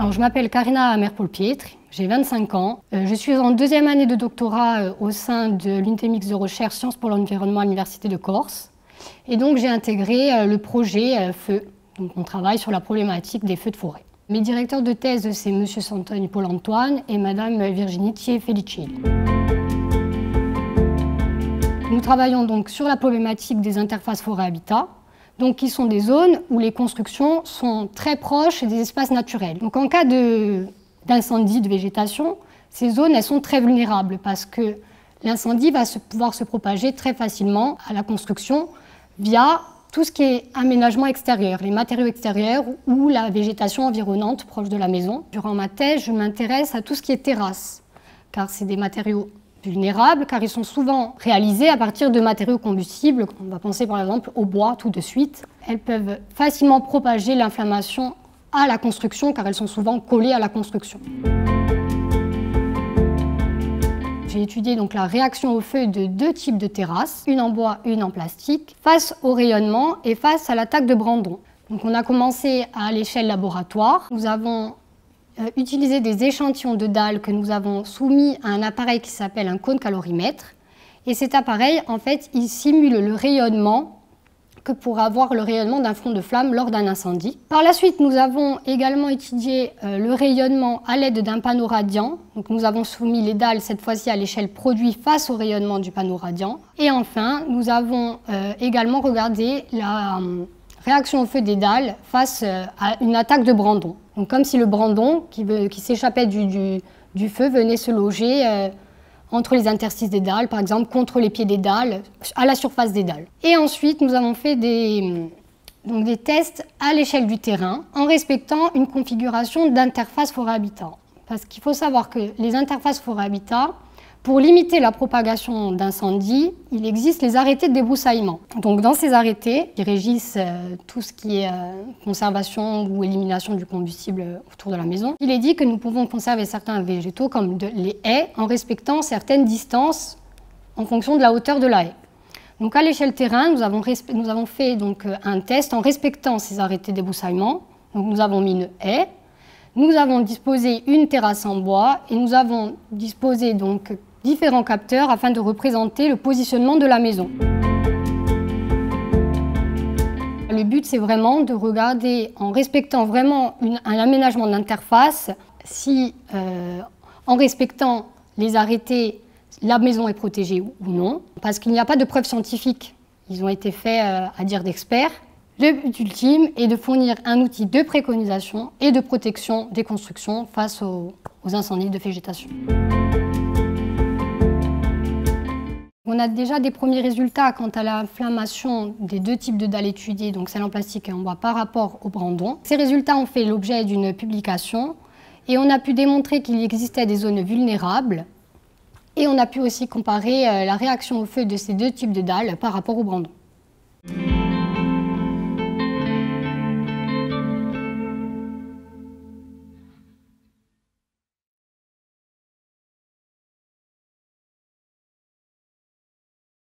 Alors, je m'appelle Karina Amer-Paul-Piètre, j'ai 25 ans. Je suis en deuxième année de doctorat au sein de l'unité mixte de recherche Sciences pour l'environnement à l'Université de Corse. Et donc, j'ai intégré le projet Feux. Donc, on travaille sur la problématique des feux de forêt. Mes directeurs de thèse, c'est M. Santoni Paul-Antoine et Mme Virginie Thier-Felicelli. Nous travaillons donc sur la problématique des interfaces forêt-habitat, donc qui sont des zones où les constructions sont très proches des espaces naturels. Donc en cas d'incendie de végétation, ces zones elles sont très vulnérables parce que l'incendie va pouvoir se propager très facilement à la construction via tout ce qui est aménagement extérieur, les matériaux extérieurs ou la végétation environnante proche de la maison. Durant ma thèse, je m'intéresse à tout ce qui est terrasse, car c'est des matériaux vulnérables, car ils sont souvent réalisés à partir de matériaux combustibles. On va penser par exemple au bois tout de suite. Elles peuvent facilement propager l'inflammation à la construction, car elles sont souvent collées à la construction. J'ai étudié donc la réaction au feu de deux types de terrasses, une en bois, une en plastique, face au rayonnement et face à l'attaque de brandons. Donc on a commencé à l'échelle laboratoire. Nous avons utilisé des échantillons de dalles que nous avons soumis à un appareil qui s'appelle un cône calorimètre. Et cet appareil, en fait, il simule le rayonnement que pourrait avoir le rayonnement d'un front de flamme lors d'un incendie. Par la suite, nous avons également étudié le rayonnement à l'aide d'un panneau radiant. Donc, nous avons soumis les dalles, cette fois-ci à l'échelle produit face au rayonnement du panneau radiant. Et enfin, nous avons également regardé la réaction au feu des dalles face à une attaque de brandon. Donc, comme si le brandon qui s'échappait du feu venait se loger entre les interstices des dalles, par exemple contre les pieds des dalles, à la surface des dalles. Et ensuite, nous avons fait des tests à l'échelle du terrain en respectant une configuration d'interface forêt-habitat. Parce qu'il faut savoir que les interfaces forêt-habitat, pour limiter la propagation d'incendies, il existe les arrêtés de débroussaillement. Donc dans ces arrêtés, qui régissent tout ce qui est conservation ou élimination du combustible autour de la maison, il est dit que nous pouvons conserver certains végétaux comme les haies en respectant certaines distances en fonction de la hauteur de la haie. Donc à l'échelle terrain, nous avons fait donc, un test en respectant ces arrêtés de débroussaillement. Donc nous avons mis une haie, nous avons disposé une terrasse en bois et nous avons disposé donc différents capteurs afin de représenter le positionnement de la maison. Le but, c'est vraiment de regarder, en respectant vraiment un aménagement d'interface, si en respectant les arrêtés, la maison est protégée ou non, parce qu'il n'y a pas de preuves scientifiques. Ils ont été faits à dire d'experts. Le but ultime est de fournir un outil de préconisation et de protection des constructions face aux incendies de végétation. On a déjà des premiers résultats quant à l'inflammation des deux types de dalles étudiées, donc celle en plastique et en bois, par rapport au brandon. Ces résultats ont fait l'objet d'une publication et on a pu démontrer qu'il existait des zones vulnérables et on a pu aussi comparer la réaction au feu de ces deux types de dalles par rapport au brandon.